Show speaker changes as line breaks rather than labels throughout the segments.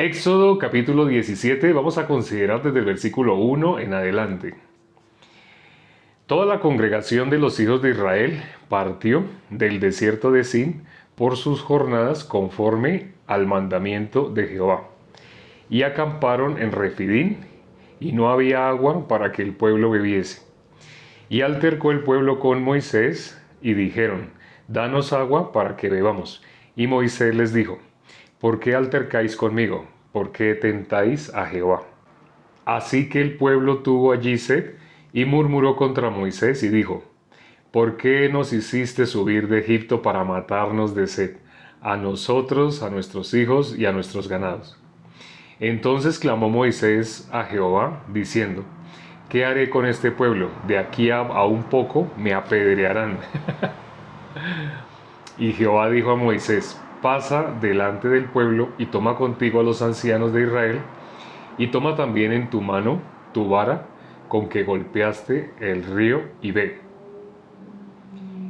Éxodo capítulo 17, vamos a considerar desde el versículo 1 en adelante. Toda la congregación de los hijos de Israel partió del desierto de Sin por sus jornadas conforme al mandamiento de Jehová, y acamparon en Refidín, y no había agua para que el pueblo bebiese. Y altercó el pueblo con Moisés, y dijeron: Danos agua para que bebamos. Y Moisés les dijo: ¿Por qué altercáis conmigo? ¿Por qué tentáis a Jehová? Así que el pueblo tuvo allí sed, y murmuró contra Moisés, y dijo: ¿Por qué nos hiciste subir de Egipto para matarnos de sed, a nosotros, a nuestros hijos y a nuestros ganados? Entonces clamó Moisés a Jehová, diciendo: ¿Qué haré con este pueblo? De aquí a un poco me apedrearán. Y Jehová dijo a Moisés: Pasa delante del pueblo y toma contigo a los ancianos de Israel, y toma también en tu mano tu vara con que golpeaste el río, y ve.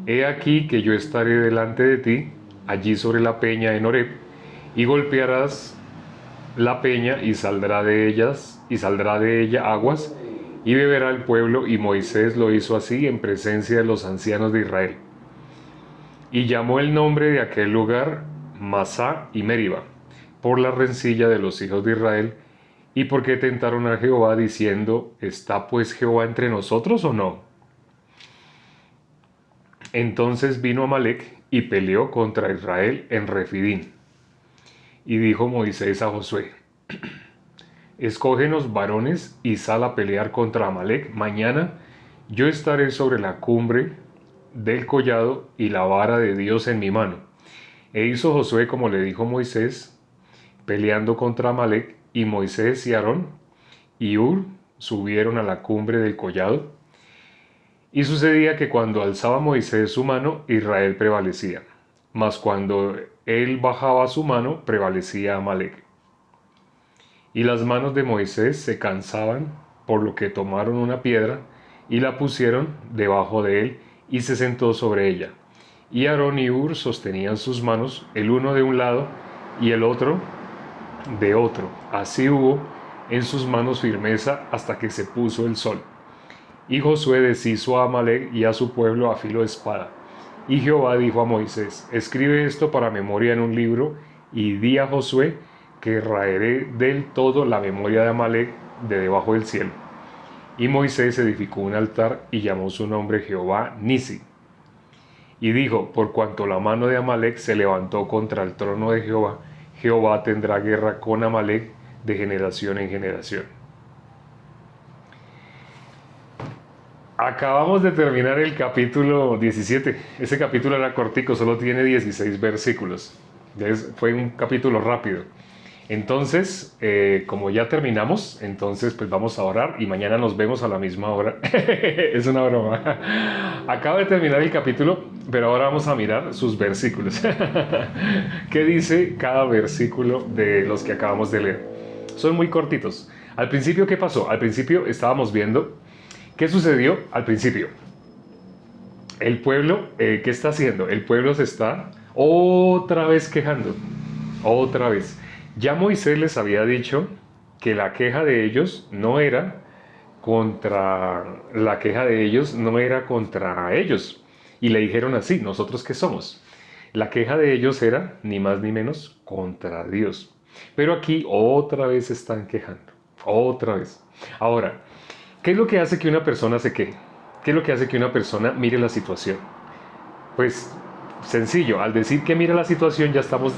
He aquí que yo estaré delante de ti, allí sobre la peña en Horeb, y golpearás la peña, y saldrá de ella aguas, y beberá el pueblo. Y Moisés lo hizo así en presencia de los ancianos de Israel. Y llamó el nombre de aquel lugar Masá y Meriba, por la rencilla de los hijos de Israel, y porque tentaron a Jehová, diciendo: ¿Está pues Jehová entre nosotros o no? Entonces vino Amalec y peleó contra Israel en Refidín. Y dijo Moisés a Josué: Escógenos varones y sal a pelear contra Amalec. Mañana yo estaré sobre la cumbre del collado y la vara de Dios en mi mano. E hizo Josué como le dijo Moisés, peleando contra Amalec, y Moisés y Aarón y Hur subieron a la cumbre del collado. Y sucedía que cuando alzaba Moisés su mano, Israel prevalecía, mas cuando él bajaba su mano, prevalecía Amalec. Y las manos de Moisés se cansaban, por lo que tomaron una piedra y la pusieron debajo de él, y se sentó sobre ella. Y Aarón y Hur sostenían sus manos, el uno de un lado y el otro de otro. Así hubo en sus manos firmeza hasta que se puso el sol. Y Josué deshizo a Amalec y a su pueblo a filo de espada. Y Jehová dijo a Moisés: Escribe esto para memoria en un libro, y di a Josué que raeré del todo la memoria de Amalec de debajo del cielo. Y Moisés edificó un altar y llamó su nombre Jehová Nisi. Y dijo: Por cuanto la mano de Amalec se levantó contra el trono de Jehová, Jehová tendrá guerra con Amalec de generación en generación. Acabamos de terminar el capítulo 17. Ese capítulo era cortico, solo tiene 16 versículos. Fue un capítulo rápido. Entonces, como ya terminamos, entonces pues vamos a orar y mañana nos vemos a la misma hora. Es una broma. Acaba de terminar el capítulo, pero ahora vamos a mirar sus versículos. ¿Qué dice cada versículo de los que acabamos de leer? Son muy cortitos. Al principio, ¿qué pasó? Al principio estábamos viendo qué sucedió al principio. El pueblo, ¿qué está haciendo? El pueblo se está otra vez quejando. Otra vez. Ya Moisés les había dicho que la queja de ellos no era contra ellos. Y le dijeron así: ¿nosotros qué somos? La queja de ellos era ni más ni menos contra Dios. Pero aquí otra vez se están quejando. Otra vez. Ahora, ¿qué es lo que hace que una persona se queje? ¿Qué es lo que hace que una persona mire la situación? Pues sencillo, al decir que mira la situación ya estamos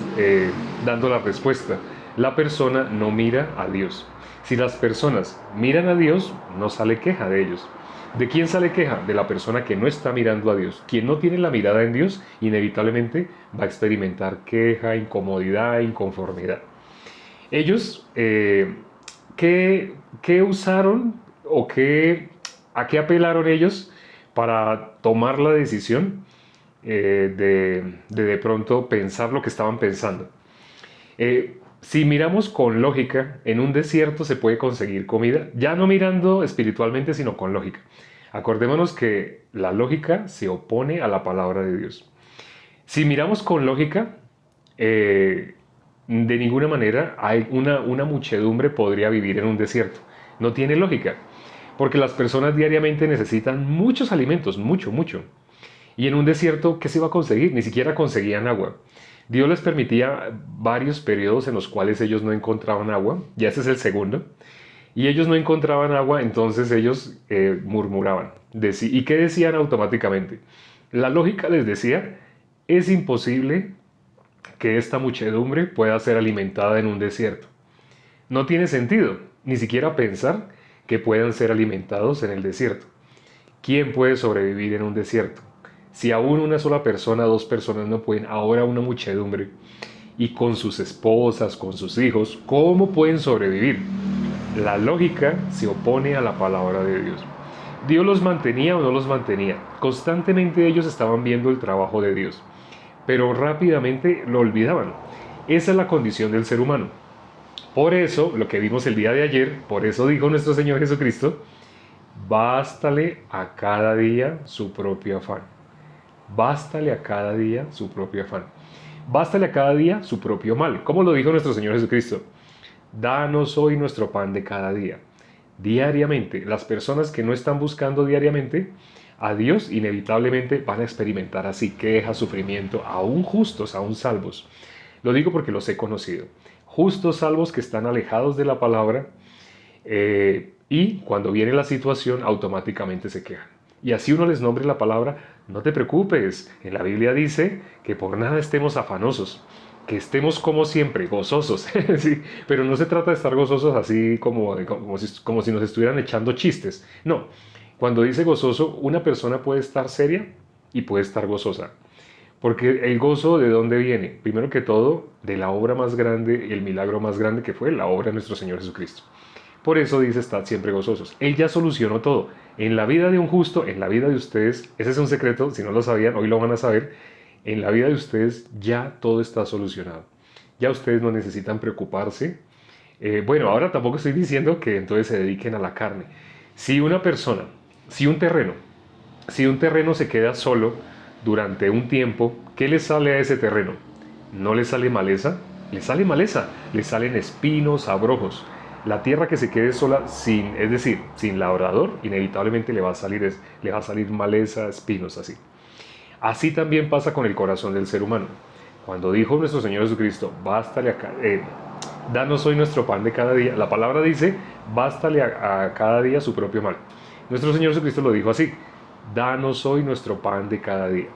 dando la respuesta. La persona no mira a Dios. Si las personas miran a Dios, no sale queja de ellos. ¿De quién sale queja? De la persona que no está mirando a Dios. Quien no tiene la mirada en Dios, inevitablemente va a experimentar queja, incomodidad, inconformidad. Ellos, ¿qué usaron o a qué apelaron ellos para tomar la decisión de pronto pensar lo que estaban pensando? Si miramos con lógica, en un desierto se puede conseguir comida, ya no mirando espiritualmente, sino con lógica. Acordémonos que la lógica se opone a la palabra de Dios. Si miramos con lógica, De ninguna manera hay una muchedumbre podría vivir en un desierto. No tiene lógica, porque las personas diariamente necesitan muchos alimentos, mucho, mucho. Y en un desierto, ¿qué se iba a conseguir? Ni siquiera conseguían agua. Dios les permitía varios periodos en los cuales ellos no encontraban agua, ya ese es el segundo, y ellos no encontraban agua, entonces ellos murmuraban. ¿Y qué decían automáticamente? La lógica les decía, es imposible que esta muchedumbre pueda ser alimentada en un desierto. No tiene sentido, ni siquiera pensar que puedan ser alimentados en el desierto. ¿Quién puede sobrevivir en un desierto? Si aún una sola persona, dos personas no pueden, ahora una muchedumbre, y con sus esposas, con sus hijos, ¿cómo pueden sobrevivir? La lógica se opone a la palabra de Dios. ¿Dios los mantenía o no los mantenía? Constantemente ellos estaban viendo el trabajo de Dios, pero rápidamente lo olvidaban. Esa es la condición del ser humano. Por eso, lo que vimos el día de ayer, por eso dijo nuestro Señor Jesucristo, bástale a cada día su propio afán. Bástale a cada día su propio afán. Bástale a cada día su propio mal. ¿Cómo lo dijo nuestro Señor Jesucristo? Danos hoy nuestro pan de cada día. Diariamente, las personas que no están buscando diariamente a Dios inevitablemente van a experimentar así queja, sufrimiento, aún justos, aún salvos. Lo digo porque los he conocido. Justos salvos que están alejados de la palabra y cuando viene la situación automáticamente se quejan. Y así uno les nombre la palabra, no te preocupes, en la Biblia dice que por nada estemos afanosos, que estemos como siempre, gozosos, ¿sí? Pero no se trata de estar gozosos así como si nos estuvieran echando chistes, no, cuando dice gozoso, una persona puede estar seria y puede estar gozosa. Porque el gozo, ¿de dónde viene? Primero que todo, de la obra más grande y el milagro más grande que fue la obra de nuestro Señor Jesucristo. Por eso dice, estad siempre gozosos. Él ya solucionó todo. En la vida de un justo, en la vida de ustedes, ese es un secreto, si no lo sabían, hoy lo van a saber, en la vida de ustedes ya todo está solucionado. Ya ustedes no necesitan preocuparse. Bueno, ahora tampoco estoy diciendo que entonces se dediquen a la carne. Si una persona, si un terreno, si un terreno se queda solo durante un tiempo, ¿qué le sale a ese terreno? ¿No le sale maleza? Le salen espinos, abrojos. La tierra que se quede sola, es decir, sin labrador, inevitablemente le va a salir maleza, espinos, así. Así también pasa con el corazón del ser humano. Cuando dijo nuestro Señor Jesucristo, danos hoy nuestro pan de cada día, la palabra dice, bástale a cada día su propio mal. Nuestro Señor Jesucristo lo dijo así, danos hoy nuestro pan de cada día.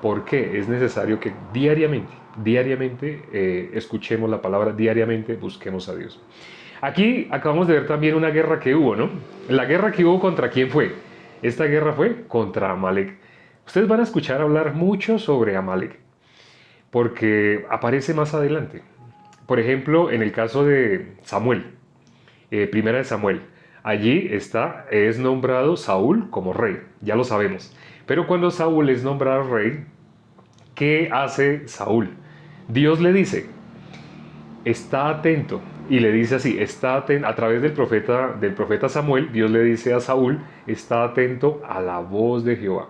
¿Por qué? Es necesario que diariamente escuchemos la palabra, diariamente busquemos a Dios. Aquí acabamos de ver también una guerra que hubo, ¿no? La guerra que hubo ¿contra quién fue? Esta guerra fue contra Amalek. Ustedes van a escuchar hablar mucho sobre Amalek, porque aparece más adelante. Por ejemplo, en el caso de Samuel, primera de Samuel, allí es nombrado Saúl como rey, ya lo sabemos. Pero cuando Saúl es nombrado rey, ¿qué hace Saúl? Dios le dice, está atento, y le dice así, está atento, a través del profeta Samuel, Dios le dice a Saúl, está atento a la voz de Jehová.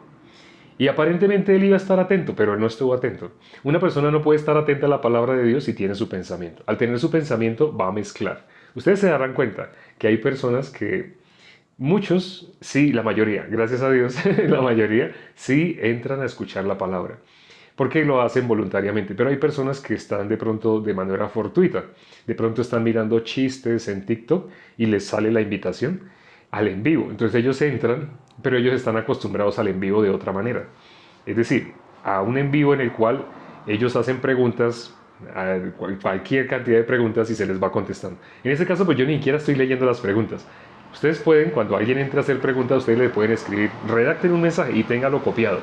Y aparentemente él iba a estar atento, pero él no estuvo atento. Una persona no puede estar atenta a la palabra de Dios si tiene su pensamiento. Al tener su pensamiento va a mezclar. Ustedes se darán cuenta que hay personas que, muchos, sí, la mayoría, gracias a Dios, la mayoría sí entran a escuchar la palabra. Porque lo hacen voluntariamente, pero hay personas que están de pronto de manera fortuita. De pronto están mirando chistes en TikTok y les sale la invitación al en vivo. Entonces ellos entran, pero ellos están acostumbrados al en vivo de otra manera. Es decir, a un en vivo en el cual ellos hacen preguntas, cualquier cantidad de preguntas y se les va contestando. En este caso, pues yo ni siquiera estoy leyendo las preguntas. Ustedes pueden, cuando alguien entre a hacer preguntas, ustedes le pueden escribir, redacten un mensaje y téngalo copiado.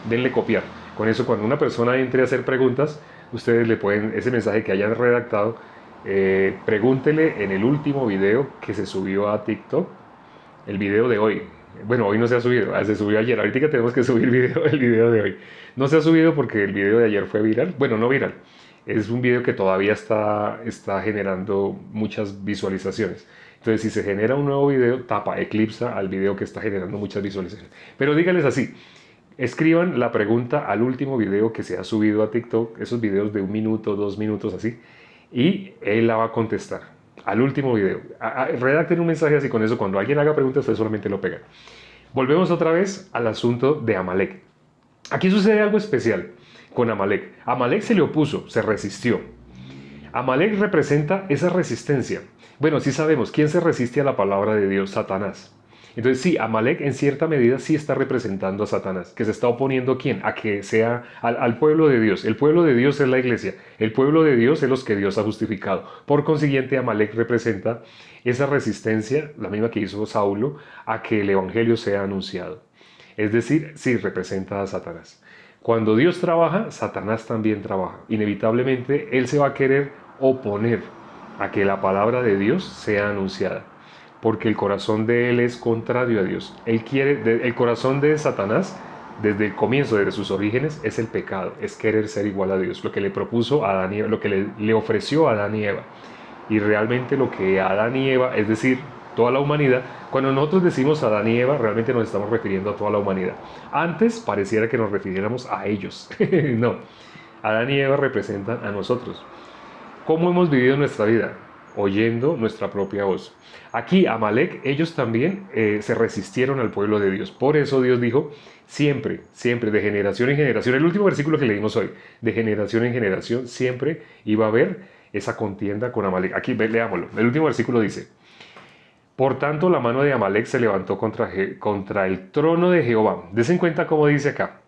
Denle copiar. Con eso, cuando una persona entre a hacer preguntas, ustedes le pueden, ese mensaje que hayan redactado, pregúntele en el último video que se subió a TikTok, el video de hoy. Bueno, hoy no se ha subido, se subió ayer. Ahorita que tenemos que subir el video de hoy. No se ha subido porque el video de ayer fue viral. Bueno, no viral. Es un video que todavía está generando muchas visualizaciones. Entonces, si se genera un nuevo video, eclipsa al video que está generando muchas visualizaciones. Pero díganles así, escriban la pregunta al último video que se ha subido a TikTok, esos videos de 1 minuto, 2 minutos así, y él la va a contestar al último video. Redacten un mensaje así con eso, cuando alguien haga preguntas, ustedes solamente lo pegan. Volvemos otra vez al asunto de Amalek. Aquí sucede algo especial con Amalek. Amalek se le opuso, se resistió. Amalek representa esa resistencia. Bueno, sí sabemos, ¿quién se resiste a la palabra de Dios? Satanás. Entonces sí, Amalek en cierta medida sí está representando a Satanás, que se está oponiendo ¿a quién? A que sea al pueblo de Dios. El pueblo de Dios es la iglesia, el pueblo de Dios es los que Dios ha justificado. Por consiguiente, Amalek representa esa resistencia, la misma que hizo Saulo, a que el evangelio sea anunciado. Es decir, sí representa a Satanás. Cuando Dios trabaja, Satanás también trabaja. Inevitablemente, él se va a querer oponer a que la palabra de Dios sea anunciada, porque el corazón de él es contrario a Dios. El corazón de Satanás, desde el comienzo, desde sus orígenes, es el pecado, es querer ser igual a Dios, lo que le propuso a Adán y Eva, lo que le ofreció a Adán y Eva. Y realmente lo que Adán y Eva, es decir, toda la humanidad, cuando nosotros decimos Adán y Eva, realmente nos estamos refiriendo a toda la humanidad. Antes pareciera que nos refiriéramos a ellos. No, Adán y Eva representan a nosotros. ¿Cómo hemos vivido nuestra vida? Oyendo nuestra propia voz. Aquí, Amalek, ellos también se resistieron al pueblo de Dios. Por eso Dios dijo, siempre, siempre, de generación en generación, el último versículo que leímos hoy, de generación en generación, siempre iba a haber esa contienda con Amalek. Aquí, leámoslo. El último versículo dice, por tanto, la mano de Amalek se levantó contra el trono de Jehová. Desen cuenta cómo dice acá.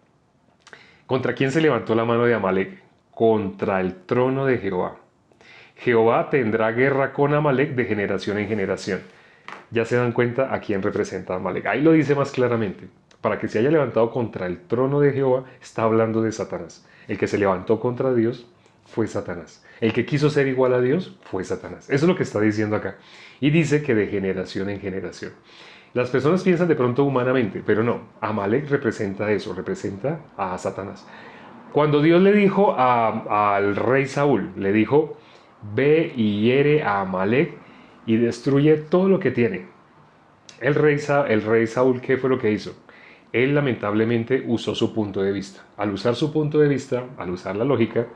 ¿Contra quién se levantó la mano de Amalek? Contra el trono de Jehová. Jehová tendrá guerra con Amalek de generación en generación. Ya se dan cuenta a quién representa Amalek. Ahí lo dice más claramente. Para que se haya levantado contra el trono de Jehová, está hablando de Satanás. El que se levantó contra Dios fue Satanás. El que quiso ser igual a Dios fue Satanás. Eso es lo que está diciendo acá. Y dice que de generación en generación. Las personas piensan de pronto humanamente, pero no. Amalek representa eso, representa a Satanás. Cuando Dios le dijo al rey Saúl, le dijo, ve y hiere a Amalek y destruye todo lo que tiene. El rey Saúl, ¿qué fue lo que hizo? Él lamentablemente usó su punto de vista. Al usar su punto de vista, al usar la lógica,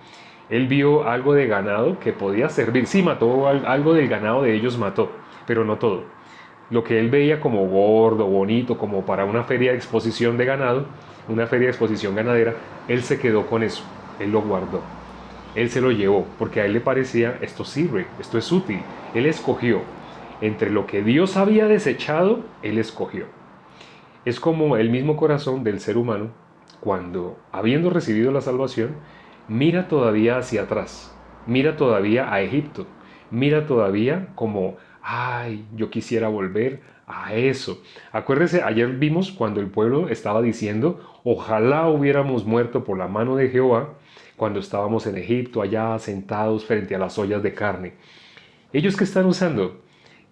él vio algo de ganado que podía servir. Sí, mató algo del ganado de ellos, mató, pero no todo. Lo que él veía como gordo, bonito, como para una feria de exposición de ganado, una feria de exposición ganadera, él se quedó con eso, él lo guardó. Él se lo llevó porque a él le parecía esto sirve, esto es útil. Él escogió. Entre lo que Dios había desechado, él escogió. Es como el mismo corazón del ser humano cuando, habiendo recibido la salvación, mira todavía hacia atrás, mira todavía a Egipto, mira todavía como, ay, yo quisiera volver a eso. Acuérdese, ayer vimos cuando el pueblo estaba diciendo, ojalá hubiéramos muerto por la mano de Jehová, cuando estábamos en Egipto, allá sentados frente a las ollas de carne. ¿Ellos qué están usando?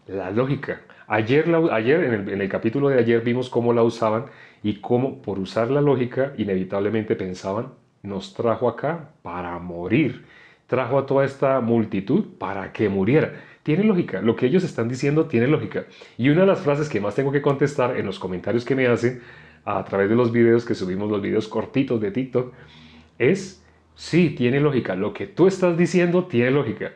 La lógica. Ayer en el capítulo de ayer vimos cómo la usaban y cómo por usar la lógica inevitablemente pensaban, nos trajo acá para morir. Trajo a toda esta multitud para que muriera. Tiene lógica. Lo que ellos están diciendo tiene lógica. Y una de las frases que más tengo que contestar en los comentarios que me hacen a través de los videos que subimos, los videos cortitos de TikTok, es sí, tiene lógica. Lo que tú estás diciendo tiene lógica.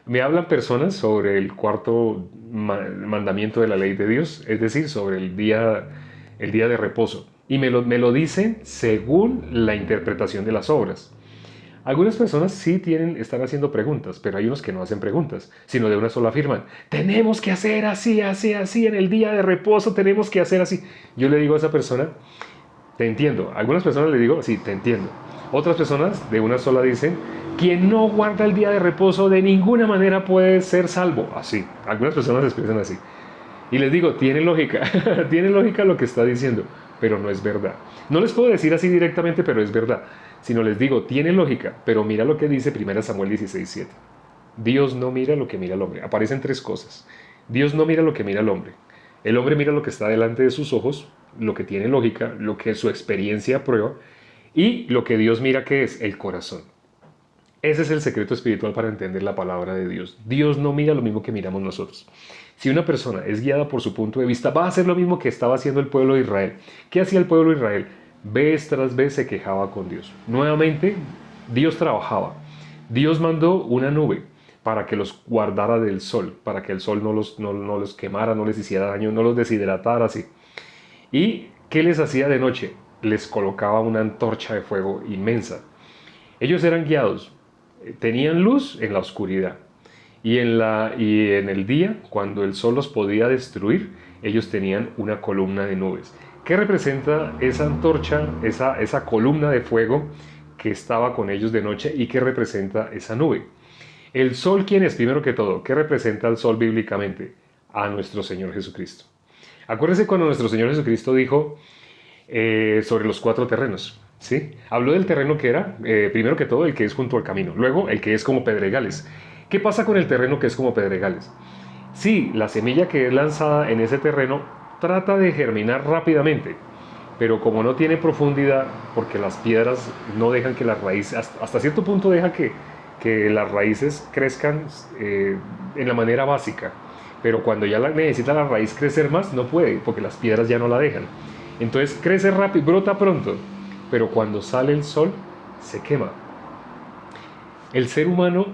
Me hablan personas sobre el cuarto mandamiento de la ley de Dios, es decir, sobre el día de reposo. Y me lo dicen según la interpretación de las obras. Algunas personas sí están haciendo preguntas, pero hay unos que no hacen preguntas, sino de una sola afirman, tenemos que hacer así, así, así, en el día de reposo tenemos que hacer así. Yo le digo a esa persona, te entiendo. A algunas personas le digo, sí, te entiendo. Otras personas de una sola dicen, quien no guarda el día de reposo de ninguna manera puede ser salvo. Así, algunas personas expresan así. Y les digo, tiene lógica, tiene lógica lo que está diciendo, pero no es verdad. No les puedo decir así directamente, pero es verdad. Sino les digo, tiene lógica, pero mira lo que dice 1 Samuel 16:7. Dios no mira lo que mira el hombre. Aparecen tres cosas. Dios no mira lo que mira el hombre. El hombre mira lo que está delante de sus ojos, lo que tiene lógica, lo que su experiencia prueba, y lo que Dios mira que es el corazón. Ese es el secreto espiritual para entender la palabra de Dios. Dios no mira lo mismo que miramos nosotros. Si una persona es guiada por su punto de vista, va a hacer lo mismo que estaba haciendo el pueblo de Israel. ¿Qué hacía el pueblo de Israel? Vez tras vez se quejaba con Dios. Nuevamente, Dios trabajaba. Dios mandó una nube para que los guardara del sol, para que el sol no los quemara, no les hiciera daño, no los deshidratara así. ¿Y qué les hacía de noche? Les colocaba una antorcha de fuego inmensa. Ellos eran guiados, tenían luz en la oscuridad. Y en el día, cuando el sol los podía destruir, ellos tenían una columna de nubes. ¿Qué representa esa antorcha, esa columna de fuego que estaba con ellos de noche y qué representa esa nube? El sol, ¿quién es? Primero que todo, ¿qué representa el sol bíblicamente? A nuestro Señor Jesucristo. Acuérdense cuando nuestro Señor Jesucristo dijo sobre los 4 terrenos, ¿sí? Habló del terreno que era, primero que todo, el que es junto al camino, luego el que es como pedregales. ¿Qué pasa con el terreno que es como pedregales? Sí, la semilla que es lanzada en ese terreno trata de germinar rápidamente, pero como no tiene profundidad, porque las piedras no dejan que las raíces, hasta cierto punto deja que las raíces crezcan en la manera básica, pero cuando ya necesita la raíz crecer más, no puede, porque las piedras ya no la dejan. Entonces crece rápido, brota pronto, pero cuando sale el sol, se quema. El ser humano,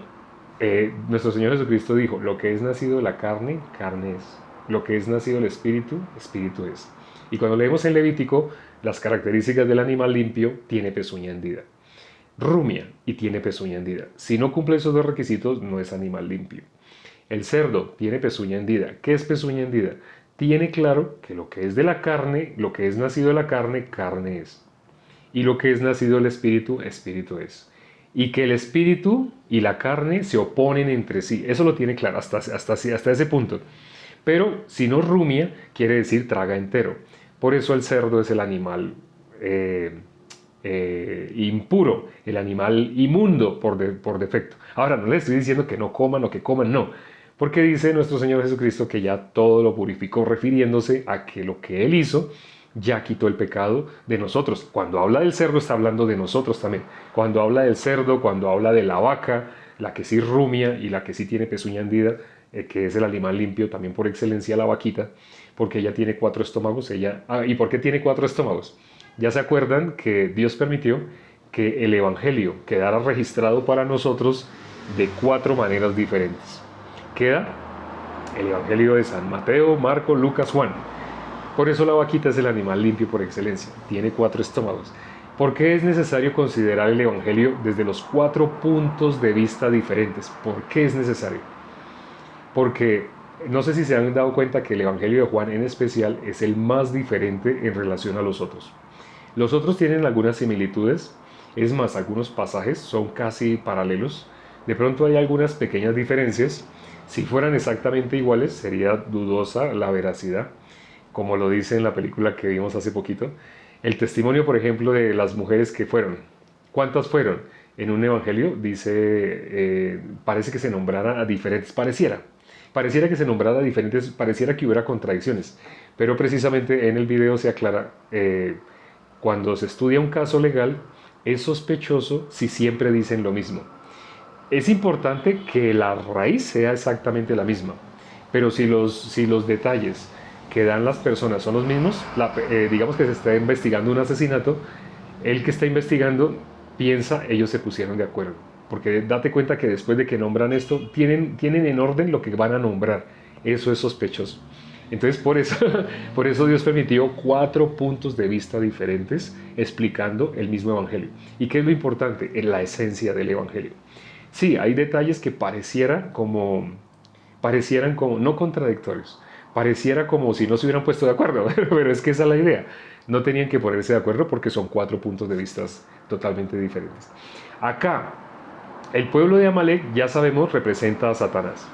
nuestro Señor Jesucristo dijo, lo que es nacido de la carne, carne es. Lo que es nacido del espíritu, espíritu es. Y cuando leemos en Levítico, las características del animal limpio, tiene pezuña hendida. Rumia y tiene pezuña hendida. Si no cumple esos 2 requisitos, no es animal limpio. El cerdo tiene pezuña hendida. ¿Qué es pezuña hendida? Tiene claro que lo que es de la carne, lo que es nacido de la carne, carne es. Y lo que es nacido del espíritu, espíritu es. Y que el espíritu y la carne se oponen entre sí. Eso lo tiene claro hasta ese punto. Pero si no rumia, quiere decir traga entero. Por eso el cerdo es el animal impuro, el animal inmundo por defecto. Ahora, no les estoy diciendo que no coman o que coman, no. Porque dice nuestro Señor Jesucristo que ya todo lo purificó, refiriéndose a que lo que Él hizo ya quitó el pecado de nosotros. Cuando habla del cerdo está hablando de nosotros también. Cuando habla del cerdo, cuando habla de la vaca, la que sí rumia y la que sí tiene pezuña hendida, que es el animal limpio, también por excelencia la vaquita, porque ella tiene 4 estómagos. ¿Y por qué tiene 4 estómagos? Ya se acuerdan que Dios permitió que el Evangelio quedara registrado para nosotros de 4 maneras diferentes. Queda el Evangelio de San Mateo, Marco, Lucas, Juan. Por eso la vaquita es el animal limpio por excelencia, tiene 4 estómagos. ¿Por qué es necesario considerar el Evangelio desde los 4 puntos de vista diferentes? ¿Por qué es necesario? Porque no sé si se han dado cuenta que el Evangelio de Juan en especial es el más diferente en relación a los otros. Los otros tienen algunas similitudes, es más, algunos pasajes son casi paralelos. De pronto hay algunas pequeñas diferencias. Si fueran exactamente iguales, sería dudosa la veracidad, como lo dice en la película que vimos hace poquito. El testimonio, por ejemplo, de las mujeres que fueron. ¿Cuántas fueron? En un evangelio dice, parece que se nombrara a diferentes, pareciera que se nombrara a diferentes, pareciera que hubiera contradicciones, pero precisamente en el video se aclara, cuando se estudia un caso legal, es sospechoso si siempre dicen lo mismo. Es importante que la raíz sea exactamente la misma, pero si los detalles que dan las personas son los mismos, digamos que se está investigando un asesinato, el que está investigando piensa, ellos se pusieron de acuerdo. Porque date cuenta que después de que nombran esto, tienen en orden lo que van a nombrar. Eso es sospechoso. Entonces, por eso Dios permitió 4 puntos de vista diferentes explicando el mismo evangelio. ¿Y qué es lo importante? En la esencia del evangelio. Sí, hay detalles que parecieran como no contradictorios. Pareciera como si no se hubieran puesto de acuerdo, pero es que esa es la idea. No tenían que ponerse de acuerdo porque son 4 puntos de vista totalmente diferentes. Acá, el pueblo de Amalek, ya sabemos, representa a Satanás.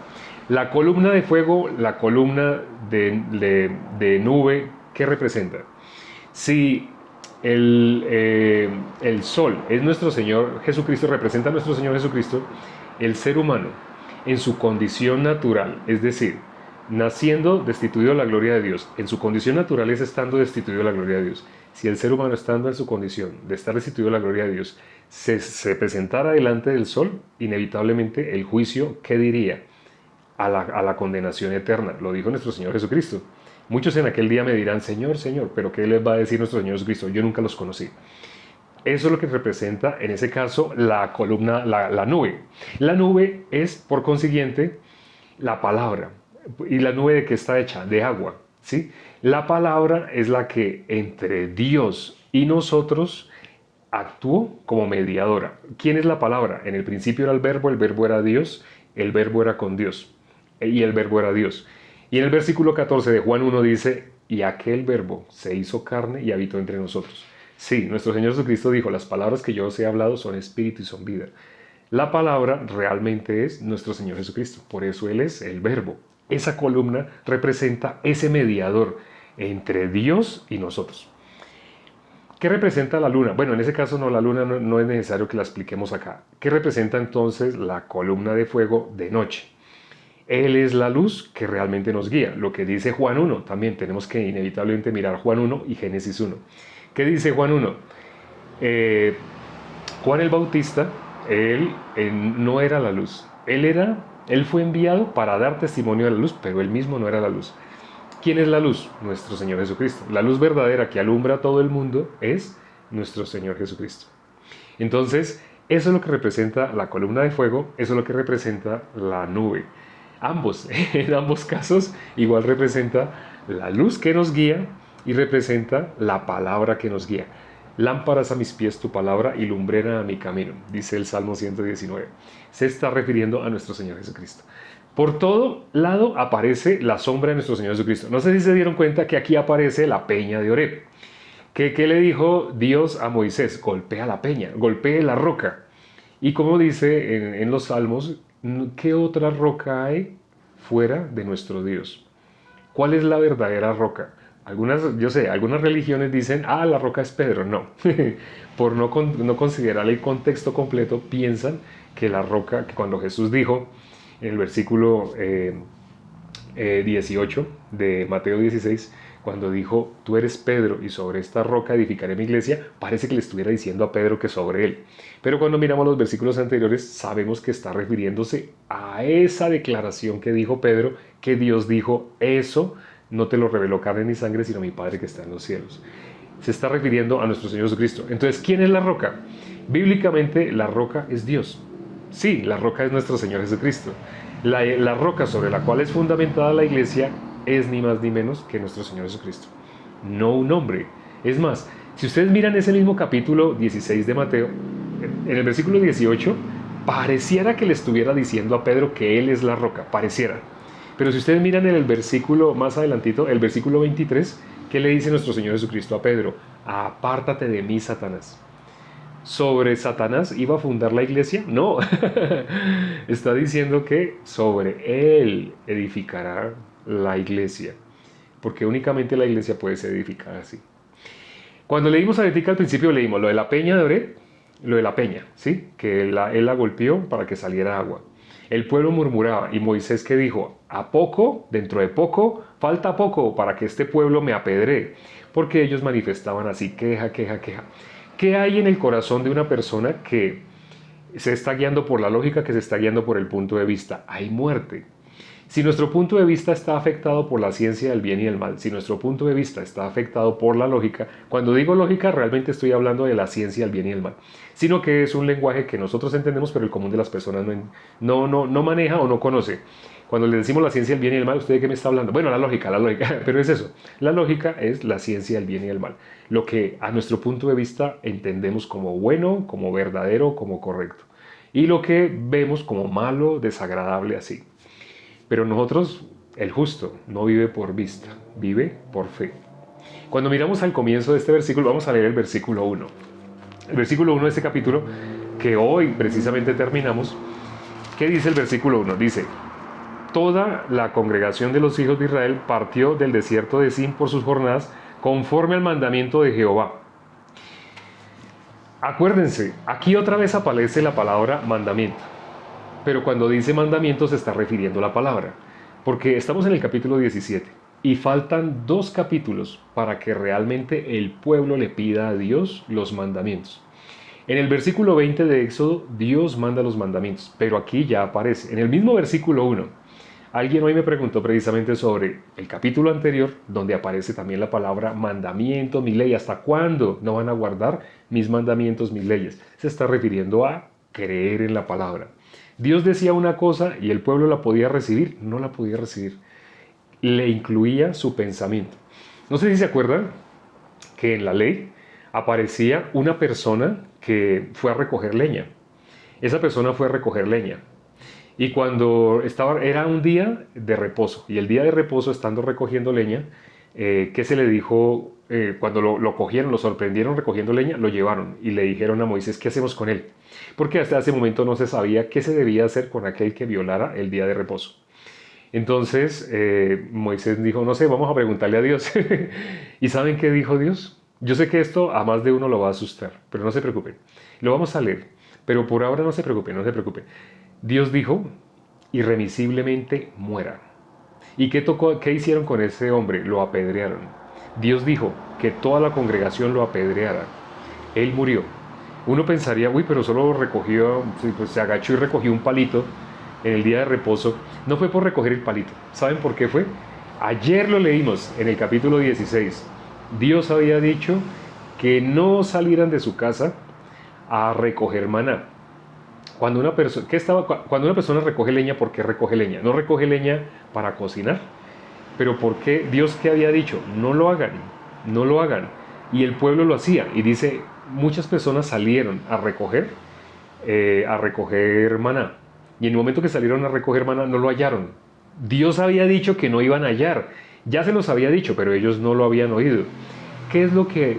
La columna de fuego, la columna de nube, ¿qué representa? Si el sol es nuestro Señor Jesucristo, representa a nuestro Señor Jesucristo, el ser humano en su condición natural, es decir, naciendo destituido de la gloria de Dios, en su condición natural es estando destituido de la gloria de Dios. Si el ser humano estando en su condición de estar destituido de la gloria de Dios se presentara delante del sol, inevitablemente el juicio, ¿qué diría? A la condenación eterna. Lo dijo nuestro Señor Jesucristo. Muchos en aquel día me dirán, Señor, Señor, pero ¿qué les va a decir nuestro Señor Jesucristo? Yo nunca los conocí. Eso es lo que representa en ese caso la columna, la nube. La nube es, por consiguiente, la palabra. ¿Y la nube de qué está hecha? De agua, ¿sí? La palabra es la que entre Dios y nosotros actuó como mediadora. ¿Quién es la palabra? En el principio era el verbo era Dios, el verbo era con Dios y el verbo era Dios. Y en el versículo 14 de Juan 1 dice, y aquel verbo se hizo carne y habitó entre nosotros. Sí, nuestro Señor Jesucristo dijo, las palabras que yo os he hablado son espíritu y son vida. La palabra realmente es nuestro Señor Jesucristo, por eso Él es el verbo. Esa columna representa ese mediador entre Dios y nosotros. ¿Qué representa la luna? Bueno, en ese caso no, la luna no es necesario que la expliquemos acá. ¿Qué representa entonces la columna de fuego de noche? Él es la luz que realmente nos guía. Lo que dice Juan 1, también tenemos que inevitablemente mirar Juan 1 y Génesis 1. ¿Qué dice Juan 1? Juan el Bautista, él no era la luz. Él fue enviado para dar testimonio de la luz, pero él mismo no era la luz. ¿Quién es la luz? Nuestro Señor Jesucristo. La luz verdadera que alumbra a todo el mundo es nuestro Señor Jesucristo. Entonces, eso es lo que representa la columna de fuego, eso es lo que representa la nube. En ambos casos, igual representa la luz que nos guía y representa la palabra que nos guía. Lámparas a mis pies tu palabra y lumbrera a mi camino, dice el Salmo 119. Se está refiriendo a nuestro Señor Jesucristo. Por todo lado aparece la sombra de nuestro Señor Jesucristo. No sé si se dieron cuenta que aquí aparece la peña de Oreb. ¿Qué le dijo Dios a Moisés? Golpea la peña, golpee la roca. Y como dice en los Salmos, ¿qué otra roca hay fuera de nuestro Dios? ¿Cuál es la verdadera roca? Algunas religiones dicen, la roca es Pedro. No, por no considerar el contexto completo, piensan que la roca, que cuando Jesús dijo, en el versículo 18 de Mateo 16, cuando dijo, tú eres Pedro y sobre esta roca edificaré mi iglesia, parece que le estuviera diciendo a Pedro que sobre él. Pero cuando miramos los versículos anteriores, sabemos que está refiriéndose a esa declaración que dijo Pedro, que Dios dijo, eso no te lo reveló carne ni sangre, sino mi Padre que está en los cielos. Se está refiriendo a nuestro Señor Jesucristo. Entonces, ¿quién es la roca? Bíblicamente, la roca es Dios. Sí, la roca es nuestro Señor Jesucristo. La roca sobre la cual es fundamentada la iglesia es ni más ni menos que nuestro Señor Jesucristo. No un hombre. Es más, si ustedes miran ese mismo capítulo 16 de Mateo, en el versículo 18, pareciera que le estuviera diciendo a Pedro que Él es la roca. Pareciera. Pero si ustedes miran en el versículo más adelantito, el versículo 23, ¿qué le dice nuestro Señor Jesucristo a Pedro? Apártate de mí, Satanás. ¿Sobre Satanás iba a fundar la iglesia? No. Está diciendo que sobre él edificará la iglesia. Porque únicamente la iglesia puede ser edificada así. Cuando leímos a Letica al principio leímos lo de la peña de Oreb, lo de la peña, ¿sí? Que él la golpeó para que saliera agua. El pueblo murmuraba y Moisés que dijo, ¿a poco? Dentro de poco, falta poco para que este pueblo me apedree. Porque ellos manifestaban así, queja. ¿Qué hay en el corazón de una persona que se está guiando por la lógica, que se está guiando por el punto de vista? Hay muerte. Si nuestro punto de vista está afectado por la ciencia del bien y del mal, si nuestro punto de vista está afectado por la lógica, cuando digo lógica realmente estoy hablando de la ciencia del bien y del mal, sino que es un lenguaje que nosotros entendemos pero el común de las personas no maneja o no conoce. Cuando le decimos la ciencia del bien y del mal, ¿usted de qué me está hablando? Bueno, la lógica, pero es eso. La lógica es la ciencia del bien y del mal. Lo que a nuestro punto de vista entendemos como bueno, como verdadero, como correcto. Y lo que vemos como malo, desagradable, así. Pero nosotros, el justo, no vive por vista, vive por fe. Cuando miramos al comienzo de este versículo, vamos a leer el versículo 1. El versículo 1 de este capítulo, que hoy precisamente terminamos, ¿qué dice el versículo 1? Dice, toda la congregación de los hijos de Israel partió del desierto de Sin por sus jornadas, conforme al mandamiento de Jehová. Acuérdense, aquí otra vez aparece la palabra mandamiento. Pero cuando dice mandamiento se está refiriendo a la palabra. Porque estamos en el capítulo 17 y faltan 2 capítulos para que realmente el pueblo le pida a Dios los mandamientos. En el versículo 20 de Éxodo, Dios manda los mandamientos, pero aquí ya aparece, en el mismo versículo 1, Alguien hoy me preguntó precisamente sobre el capítulo anterior, donde aparece también la palabra mandamiento, mi ley. ¿Hasta cuándo no van a guardar mis mandamientos, mis leyes? Se está refiriendo a creer en la palabra. Dios decía una cosa y el pueblo la podía recibir, no la podía recibir. Le incluía su pensamiento. No sé si se acuerdan que en la ley aparecía una persona que fue a recoger leña. Esa persona fue a recoger leña. Y cuando era un día de reposo, y el día de reposo, estando recogiendo leña, ¿qué se le dijo? Cuando lo cogieron, lo sorprendieron recogiendo leña, lo llevaron y le dijeron a Moisés, ¿qué hacemos con él? Porque hasta ese momento no se sabía qué se debía hacer con aquel que violara el día de reposo. Entonces Moisés dijo, no sé, vamos a preguntarle a Dios. ¿Y saben qué dijo Dios? Yo sé que esto a más de uno lo va a asustar, pero no se preocupen. Lo vamos a leer, pero por ahora no se preocupen, no se preocupen. Dios dijo, irremisiblemente muera. ¿Y qué hicieron con ese hombre? Lo apedrearon. Dios dijo que toda la congregación lo apedreara. Él murió. Uno pensaría, uy, pero solo recogió, pues se agachó y recogió un palito en el día de reposo. No fue por recoger el palito. ¿Saben por qué fue? Ayer lo leímos en el capítulo 16. Dios había dicho que no salieran de su casa a recoger maná. Cuando cuando una persona recoge leña, ¿por qué recoge leña? No recoge leña para cocinar. Pero ¿por qué Dios qué había dicho? No lo hagan, no lo hagan. Y el pueblo lo hacía. Y dice, muchas personas salieron a recoger maná. Y en el momento que salieron a recoger maná, no lo hallaron. Dios había dicho que no iban a hallar. Ya se los había dicho, pero ellos no lo habían oído.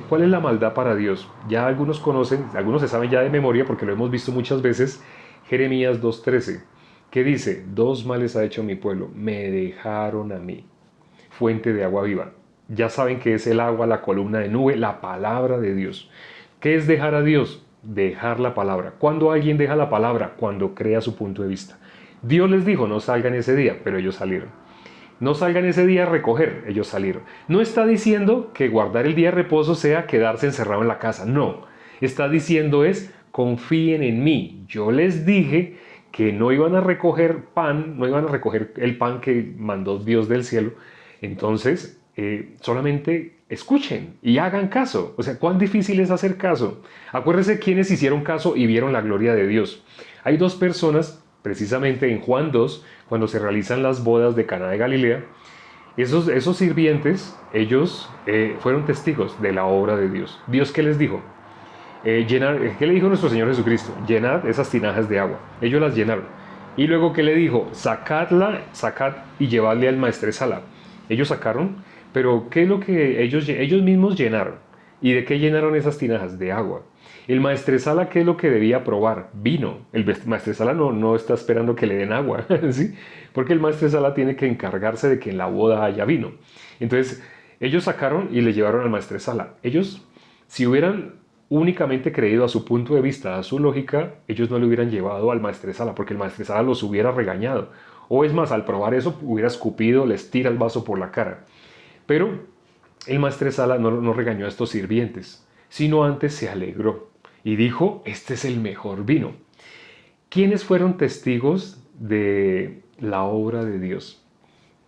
¿Cuál es la maldad para Dios? Ya algunos conocen, algunos se saben ya de memoria porque lo hemos visto muchas veces. Jeremías 2:13, que dice, dos males ha hecho mi pueblo, me dejaron a mí, fuente de agua viva. Ya saben que es el agua, la columna de nube, la palabra de Dios. ¿Qué es dejar a Dios? Dejar la palabra. ¿Cuándo alguien deja la palabra? Cuando crea su punto de vista. Dios les dijo, no salgan ese día, pero ellos salieron. No salgan ese día a recoger, ellos salieron. No está diciendo que guardar el día de reposo sea quedarse encerrado en la casa, no. Está diciendo es, confíen en mí. Yo les dije que no iban a recoger pan, no iban a recoger el pan que mandó Dios del cielo. Entonces, solamente escuchen y hagan caso. O sea, ¿cuán difícil es hacer caso? Acuérdense quienes hicieron caso y vieron la gloria de Dios. Hay dos personas, precisamente en Juan 2, cuando se realizan las bodas de Caná de Galilea, esos sirvientes, ellos fueron testigos de la obra de Dios. ¿Dios qué les dijo? ¿Qué le dijo nuestro Señor Jesucristo? Llenad esas tinajas de agua. Ellos las llenaron. Y luego, ¿qué le dijo? Sacad y llevadle al maestresala. Ellos sacaron, pero ¿qué es lo que ellos mismos llenaron? ¿Y de qué llenaron esas tinajas? De agua. El maestresala, ¿qué es lo que debía probar? Vino. El maestresala no está esperando que le den agua, ¿sí? Porque el maestresala tiene que encargarse de que en la boda haya vino. Entonces, ellos sacaron y le llevaron al maestresala. Ellos, si hubieran únicamente creído a su punto de vista, a su lógica, ellos no le hubieran llevado al maestresala, porque el maestresala los hubiera regañado. O es más, al probar eso, hubiera escupido, les tira el vaso por la cara. Pero el maestresala no regañó a estos sirvientes, sino antes se alegró y dijo, este es el mejor vino. ¿Quiénes fueron testigos de la obra de Dios?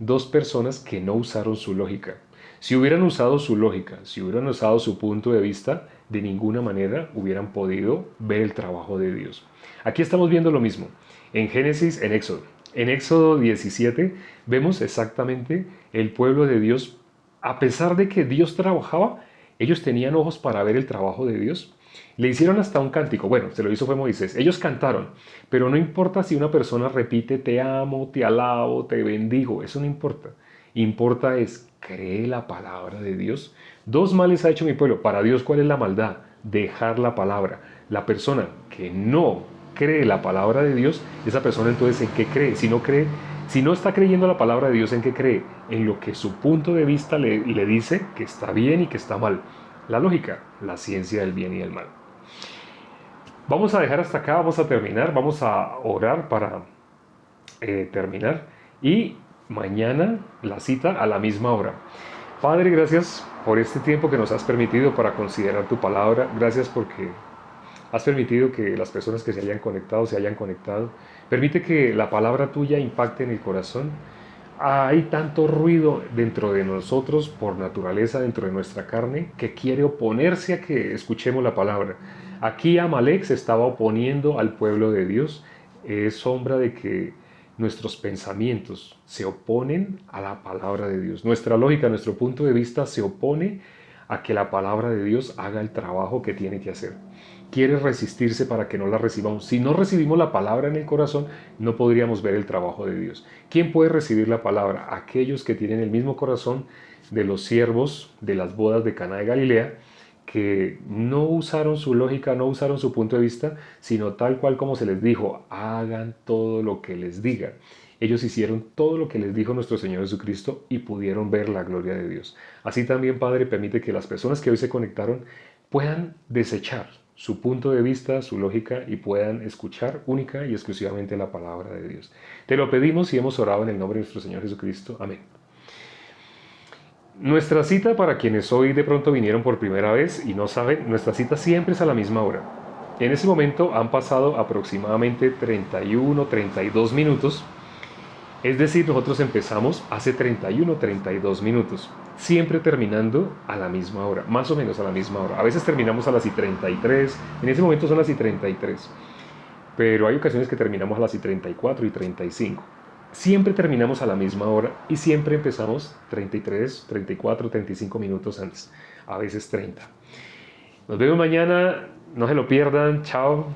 Dos personas que no usaron su lógica. Si hubieran usado su lógica, si hubieran usado su punto de vista, de ninguna manera hubieran podido ver el trabajo de Dios. Aquí estamos viendo lo mismo. En Génesis, en Éxodo. En Éxodo 17 vemos exactamente el pueblo de Dios. A pesar de que Dios trabajaba, ellos tenían ojos para ver el trabajo de Dios. Le hicieron hasta un cántico. Bueno, se lo hizo fue Moisés. Ellos cantaron. Pero no importa si una persona repite, te amo, te alabo, te bendigo. Eso no importa. Importa es, cree la palabra de Dios. Dos males ha hecho mi pueblo. Para Dios, ¿cuál es la maldad? Dejar la palabra. La persona que no cree la palabra de Dios, esa persona entonces ¿en qué cree? Si no está creyendo la palabra de Dios, ¿en qué cree? En lo que su punto de vista le dice que está bien y que está mal. La lógica, la ciencia del bien y del mal. Vamos a dejar hasta acá, vamos a terminar, vamos a orar para terminar. Y mañana la cita a la misma hora. Padre, gracias por este tiempo que nos has permitido para considerar tu palabra. Gracias porque has permitido que las personas que se hayan conectado. Permite que la palabra tuya impacte en el corazón. Hay tanto ruido dentro de nosotros por naturaleza, dentro de nuestra carne, que quiere oponerse a que escuchemos la palabra. Aquí Amalek se estaba oponiendo al pueblo de Dios. Es sombra de que nuestros pensamientos se oponen a la palabra de Dios. Nuestra lógica, nuestro punto de vista se opone a que la palabra de Dios haga el trabajo que tiene que hacer. Quiere resistirse para que no la recibamos. Si no recibimos la palabra en el corazón, no podríamos ver el trabajo de Dios. ¿Quién puede recibir la palabra? Aquellos que tienen el mismo corazón de los siervos de las bodas de Caná de Galilea, que no usaron su lógica, no usaron su punto de vista, sino tal cual como se les dijo, hagan todo lo que les diga. Ellos hicieron todo lo que les dijo nuestro Señor Jesucristo y pudieron ver la gloria de Dios. Así también, Padre, permite que las personas que hoy se conectaron puedan desechar su punto de vista, su lógica y puedan escuchar única y exclusivamente la palabra de Dios. Te lo pedimos y hemos orado en el nombre de nuestro Señor Jesucristo. Amén. Nuestra cita, para quienes hoy de pronto vinieron por primera vez y no saben, nuestra cita siempre es a la misma hora. En ese momento han pasado aproximadamente 31, 32 minutos. Es decir, nosotros empezamos hace 31, 32 minutos, siempre terminando a la misma hora, más o menos a la misma hora. A veces terminamos a las y 33, en ese momento son las y 33, pero hay ocasiones que terminamos a las y 34 y 35. Siempre terminamos a la misma hora y siempre empezamos 33, 34, 35 minutos antes, a veces 30. Nos vemos mañana, no se lo pierdan, chao.